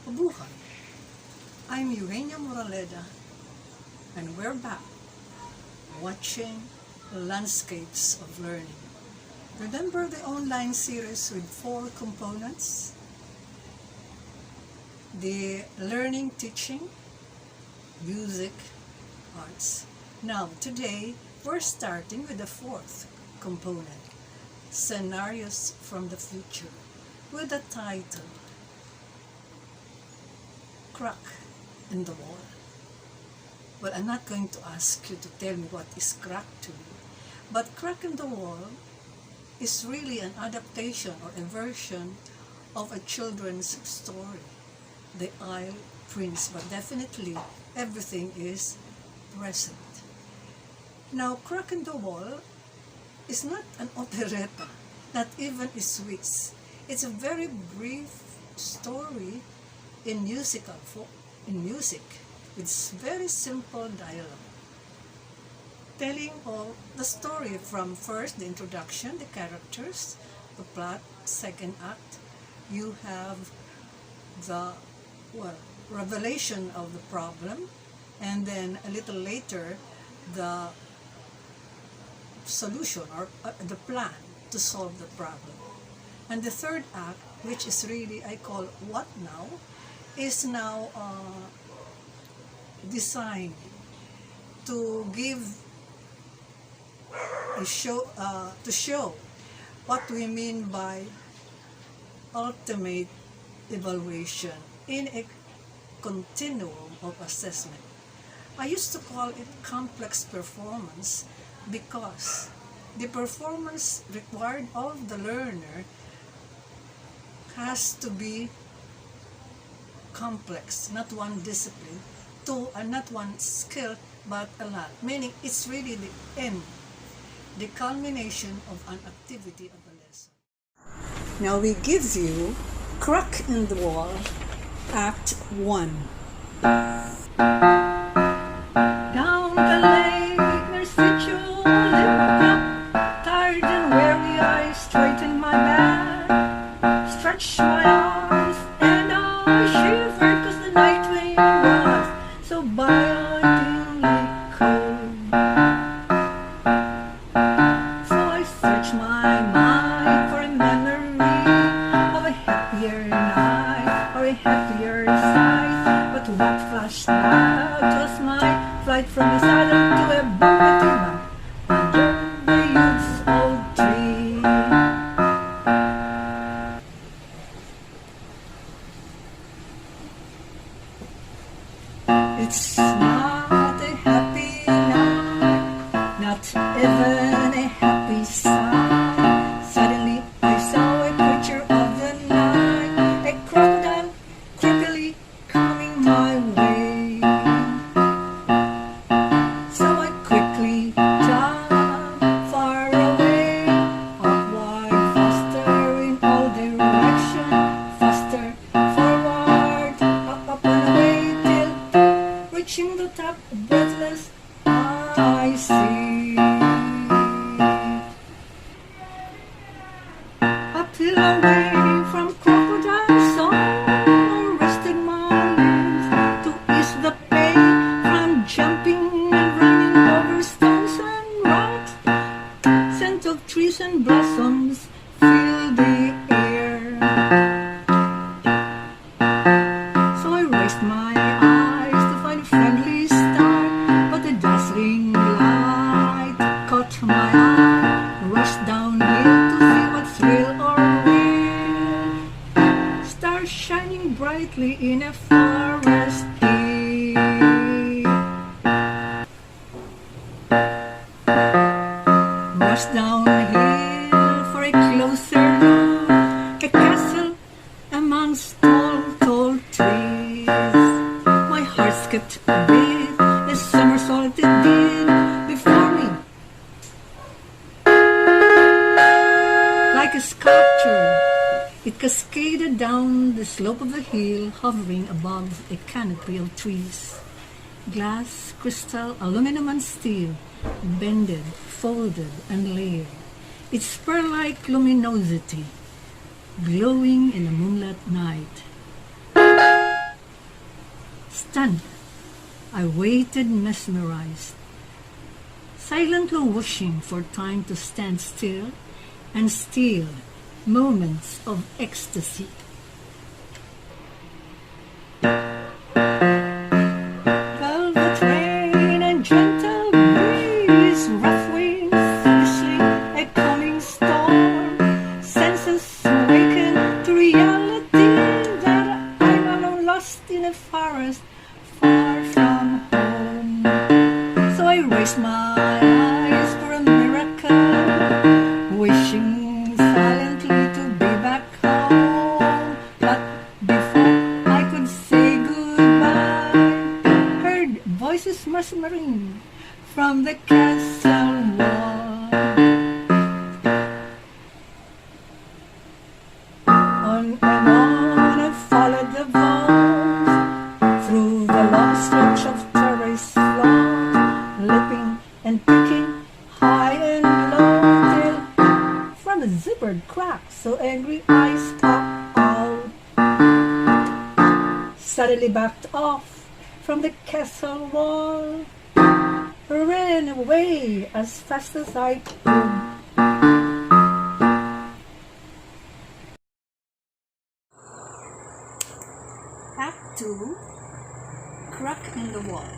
Mabuhay! I'm Eugenia Moraleda, and we're back watching Landscapes of Learning. Remember the online series with 4 components? The learning, teaching, music, arts. Now, today, we're starting with the 4th component, Scenarios from the Future, with the title, Crack in the Wall. Well, I'm not going to ask you to tell me what is crack to you, but Crack in the Wall is really an adaptation or a version of a children's story, The Isle Prince, but definitely everything is present. Now, Crack in the Wall is not an operetta, not even a Swiss. It's a very brief story in music with very simple dialogue, telling all the story from first the introduction, the characters, the plot. Second act, you have the revelation of the problem, and then a little later the solution or the plan to solve the problem. And the third act, which is really, I call What Now, is now designed to give a show, to show what we mean by ultimate evaluation in a continuum of assessment. I used to call it complex performance because the performance required of the learner has to be complex, not one discipline, not one skill, but a lot. Meaning it's really the end, the culmination of an activity of a lesson. Now we give you Crack in the Wall, Act 1. Down the lane, there's such a little cup. Tired and weary, I straighten my back, stretch my arms, and I shiver 'cause the night wind was so bitingly cold. So I search my mind for a memory of a happier night or a happier sight. But what flashed out was my flight from the saddle to a bougainvillea under the youth's old tree. It's not a happy night, not even a happy sight. Suddenly I saw a creature of the night, a crocodile creepily coming my way. So I quickly jumped far away, upward, faster in all directions, faster forward, up and away till reaching the top, breathless, I see. Uphill away from crocodile song, rested my limbs to ease the pain from jumping and running over stones and rocks. Scent of trees and blossoms fill the air. So I raised my eyes to find a friendly star, but the dazzling light caught my eye. Rushed downhill to see what's real or real. Stars shining brightly in a forest deep. Rushed downhill for a closer look. A castle amongst tall trees. My heart skipped a beat, a somersault it did before me. Like a sculpture, it cascaded down the slope of the hill, hovering above a canopy of trees. Glass, crystal, aluminum and steel, bended, folded and layered. Its pearl-like luminosity glowing in the moonlit night. Stunned, I waited mesmerized, silently wishing for time to stand still and steal moments of ecstasy. Velvet rain and gentle breeze, rough winds whistling a coming storm, senses awaken to reality that I'm alone lost in a forest far from home. So I raise my eyes for a miracle, wishing silently to be back home. But before I could say goodbye, heard voices murmuring from the castle wall. On and on I followed the voice through the long stretch of terrace lawn, leaping and picking high and low till from a zippered crack so angry eyes popped out. Suddenly backed off from the castle wall, ran away as fast as I could. Act 2, Crack in the Wall.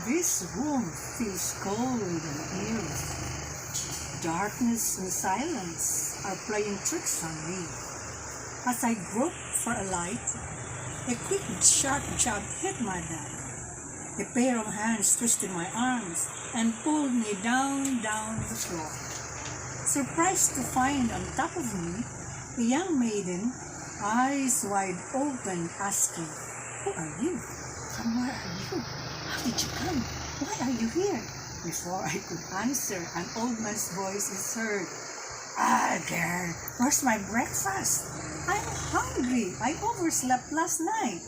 This room feels cold and eerie. Darkness and silence are playing tricks on me. As I grope for a light, a quick sharp jab hit my back. A pair of hands twisted my arms and pulled me down the floor. Surprised to find on top of me a young maiden, eyes wide open, asking, "Who are you? From where are you? How did you come? Why are you here?" Before I could answer, an old man's voice is heard. "Ah, girl, where's my breakfast? I'm hungry. I overslept last night."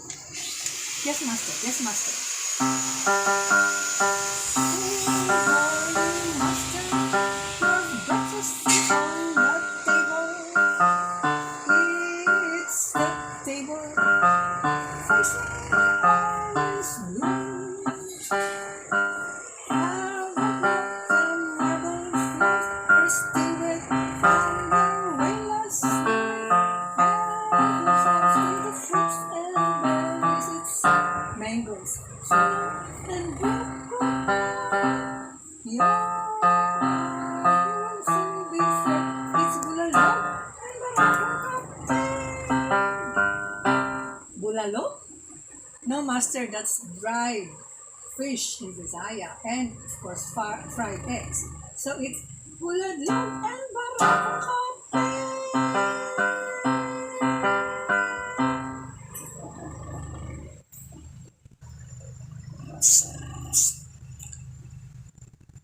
"Yes, master. Yes, master." "Hey, master, your breakfast is on the table. It's the table facing orange blue. Mangoes, and Bulalo? No, master, that's dried fish in Visaya, and of course fried eggs. So it's bulalo and barako.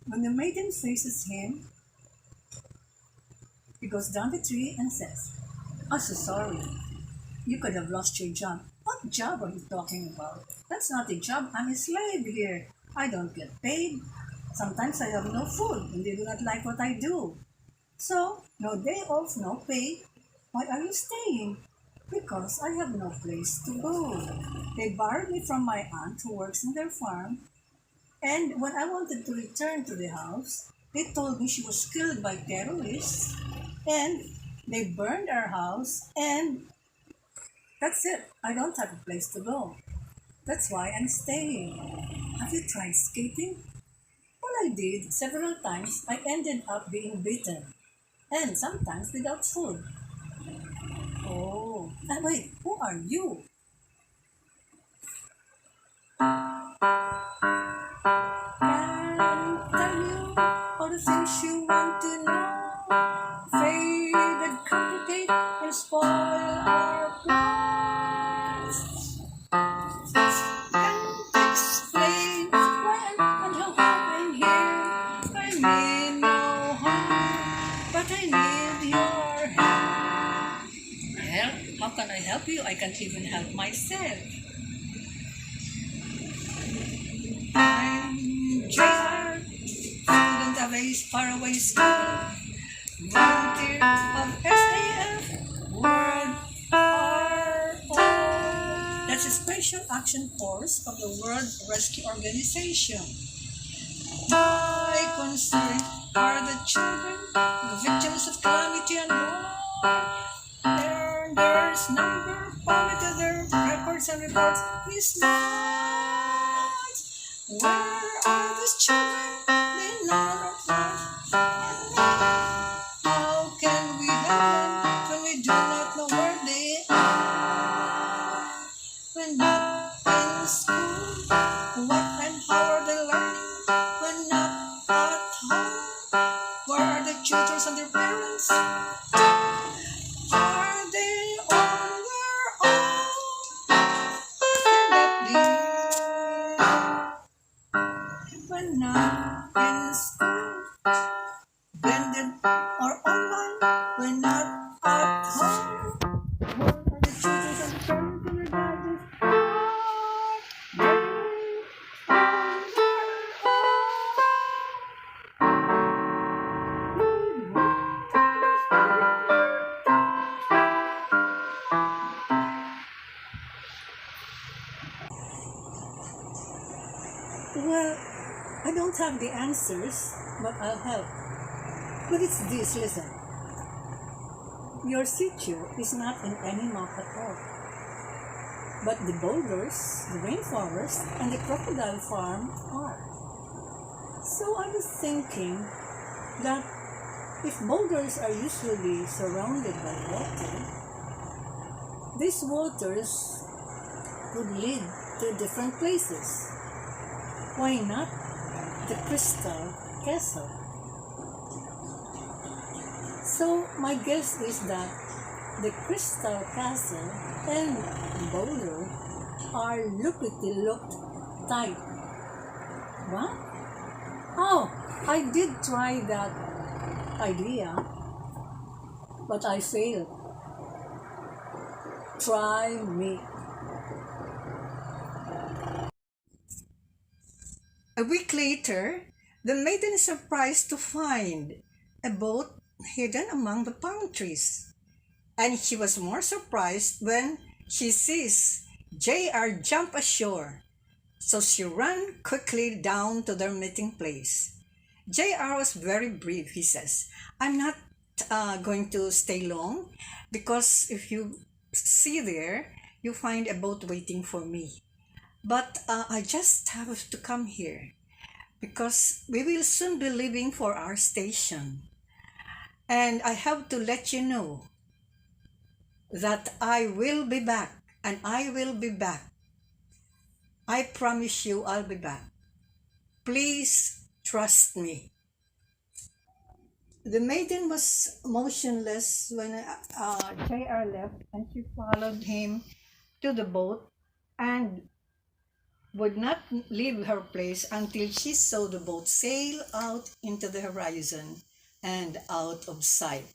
When the maiden faces him, he goes down the tree and says, "I'm so sorry. You could have lost your job." "What job are you talking about? That's not a job. I'm a slave here. I don't get paid. Sometimes I have no food and they do not like what I do. So, no day off, no pay. Why are you staying?" "Because I have no place to go. They borrowed me from my aunt who works in their farm, and when I wanted to return to the house, they told me she was killed by terrorists, and they burned our house, and that's it. I don't have a place to go. That's why I'm staying." "Have you tried skating?" "Well, I did. Several times I ended up being beaten, and sometimes without food." "Oh, and wait, who are you?" "Can tell you all the things you want to know. Faded, complicate, and spoil our plans. Can't explain why and how I'm here. I mean no harm, but I need your help." "Help? How can I help you? I can't even help myself." "I'm JR, student of a faraway school, volunteer of SAF, World RO. That's a Special Action Force of the World Rescue Organization. My concern are the children, the victims of calamity and war. There's number pointed to their records and reports. Please not. Where are these children? They know not. How can we help them when we do not know where they are? When not in school, what and how are they learning? When not at home, where are the tutors and their parents? Are they on their own? Can that be? When not in school, blended or online, when not at home, where are the tutors and the parents and their guardians? Are they on their own? Well, I don't have the answers, but I'll help. But it's this, listen. Your sitio is not in any map at all. But the boulders, the rainforest, and the crocodile farm are. So I was thinking that if boulders are usually surrounded by water, these waters would lead to different places. Why not the Crystal Castle? So my guess is that the Crystal Castle and boulder are looked tight. What? Oh, I did try that idea, but I failed. Try me. A week later, the maiden is surprised to find a boat hidden among the palm trees. And she was more surprised when she sees JR jump ashore. So she ran quickly down to their meeting place. JR was very brave, he says. "I'm not going to stay long because if you see there, you find a boat waiting for me. But I just have to come here because we will soon be leaving for our station. And I have to let you know that I will be back and I will be back. I promise you I'll be back. Please trust me." The maiden was motionless when J.R. left, and she followed him to the boat and would not leave her place until she saw the boat sail out into the horizon and out of sight.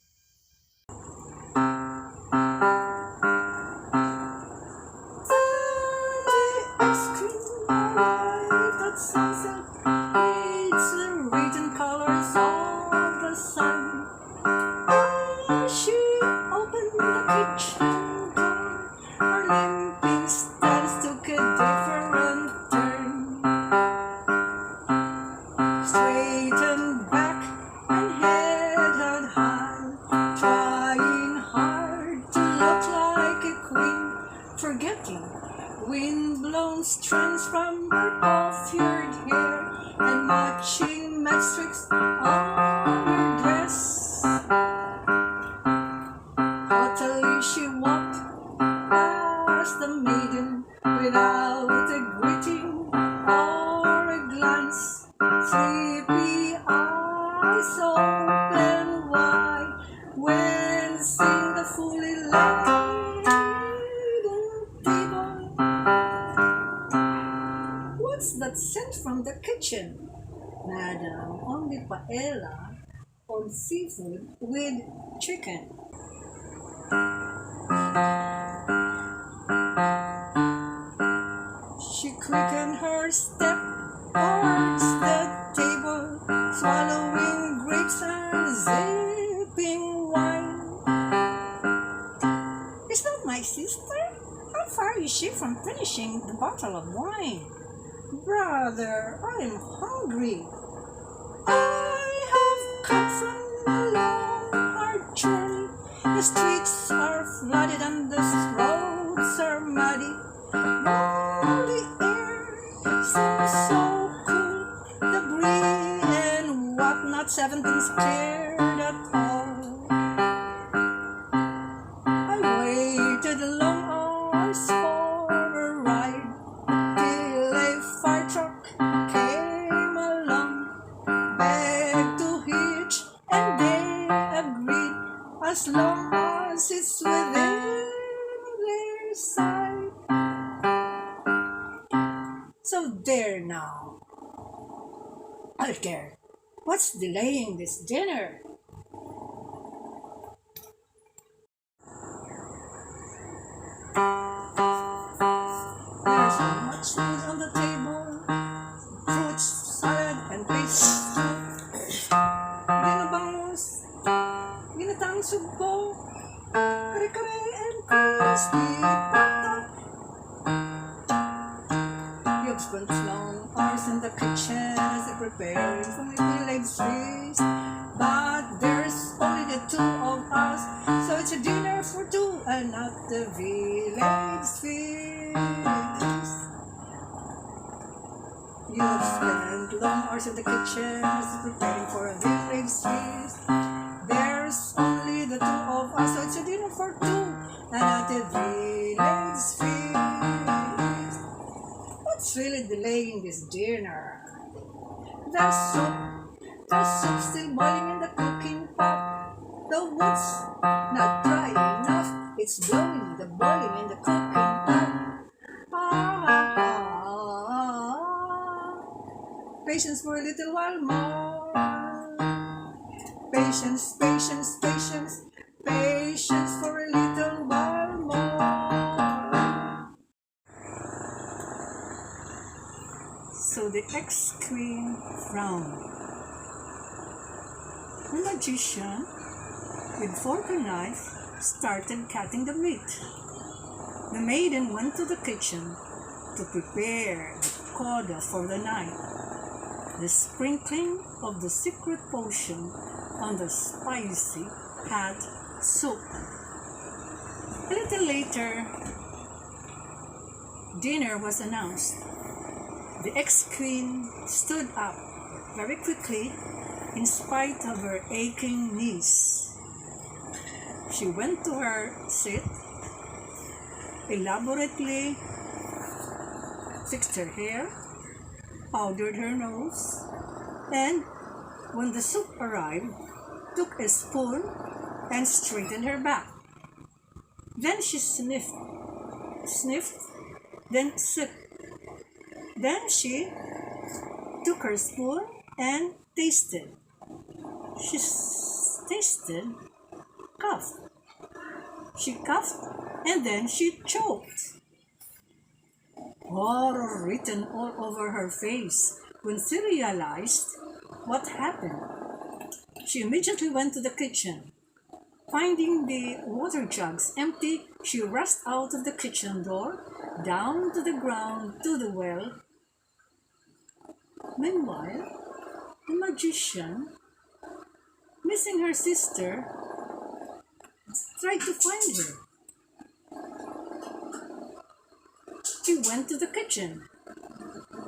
She opened the kitchen door. Her limping stance took a different turn. Straightened back and head held high, trying hard to look like a queen, forgetting wind-blown strands from her coiffured hair and matching matchsticks on her dress. Haughtily she walked past the maiden without a greeting or a glance. Sleepy eyes open wide when sing the fully lighted table. "What's that scent from the kitchen?" "Madam, only paella on seafood with chicken." She quickened her step towards the table, swallowing grapes and sipping wine. "Is that my sister? How far is she from finishing the bottle of wine?" "Brother, I'm hungry. I have come from a long, hard journey. The streets are flooded and the roads are muddy. While the air seems so cool, the breeze and whatnot, 17 scared at all. I waited long hours for a ride till a fire truck came along, begged to hitch, and they agreed as long as it's within their sight. So there now. Alter, what's delaying this dinner? There's so much food on the table, fruits, salad, and pastry. Ginabangos, ginatang sugpo, kare-kare, and crispy pata. You've spent long hours in the kitchen as they prepare for my village feast, but there's only the two of us, so it's a dinner for two and not the village feast. You've spent long hours in the kitchen as they're preparing for a village feast. There's only the two of us, so it's a dinner for two and not the village feast. What's really delaying this dinner? There's soup still boiling in the cooking pot. The wood's not dry enough, it's blowing the boiling in the cooking pot. Patience for a little while more. Patience, patience, patience, patience for a little while more. So the ex-queen frowned. The magician, with fork and knife, started cutting the meat. The maiden went to the kitchen to prepare the coda for the night. The sprinkling of the secret potion on the spicy hot soup. A little later, dinner was announced. The ex-queen stood up very quickly in spite of her aching knees. She went to her seat, elaborately fixed her hair, powdered her nose, and when the soup arrived, took a spoon and straightened her back. Then she sniffed, then sipped. Then she took her spoon and tasted. She tasted, coughed. She coughed, and then she choked. Horror written all over her face when she realized what happened. She immediately went to the kitchen. Finding the water jugs empty, she rushed out of the kitchen door, down to the ground to the well. Meanwhile, the magician, missing her sister, tried to find her. He went to the kitchen.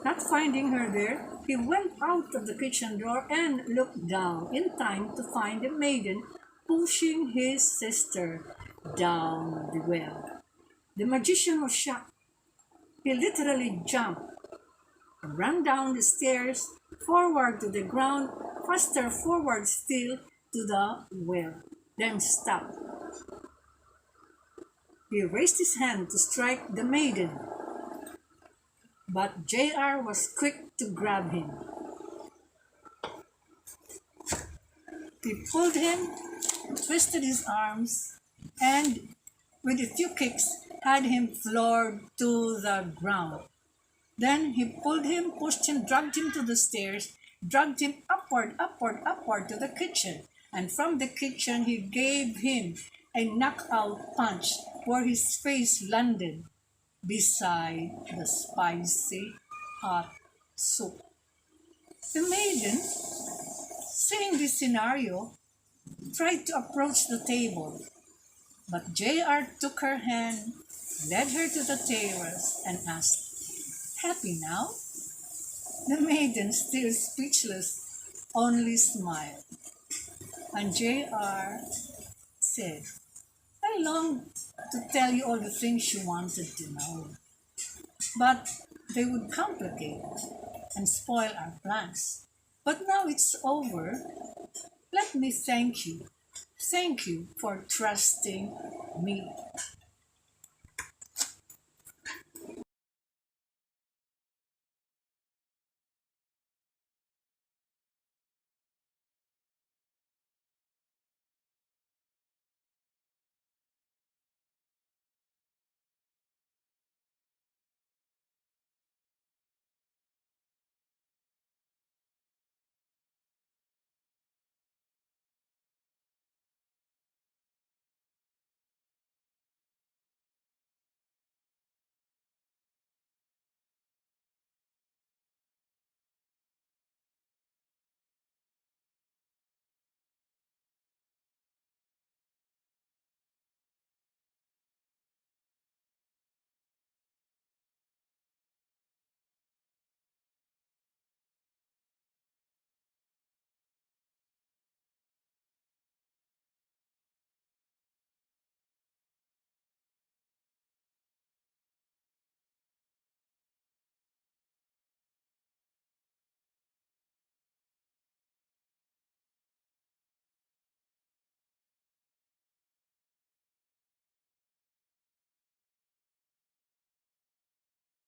Not finding her there, he went out of the kitchen door and looked down in time to find the maiden pushing his sister down the well. The magician was shocked. He literally jumped and ran down the stairs, forward to the ground, faster forward still to the well, then stopped. He raised his hand to strike the maiden, but J.R. was quick to grab him. He pulled him, twisted his arms, and with a few kicks had him floored to the ground. Then he pulled him, pushed him, dragged him to the stairs, dragged him upward to the kitchen. And from the kitchen he gave him a knockout punch where his face landed beside the spicy hot soup. The maiden, seeing this scenario, tried to approach the table, but J.R. took her hand, led her to the terrace, and asked, "Happy now?" The maiden, still speechless, only smiled. And J.R. said, "I longed to tell you all the things you wanted to know, but they would complicate and spoil our plans. But now it's over. Let me thank you. Thank you for trusting me."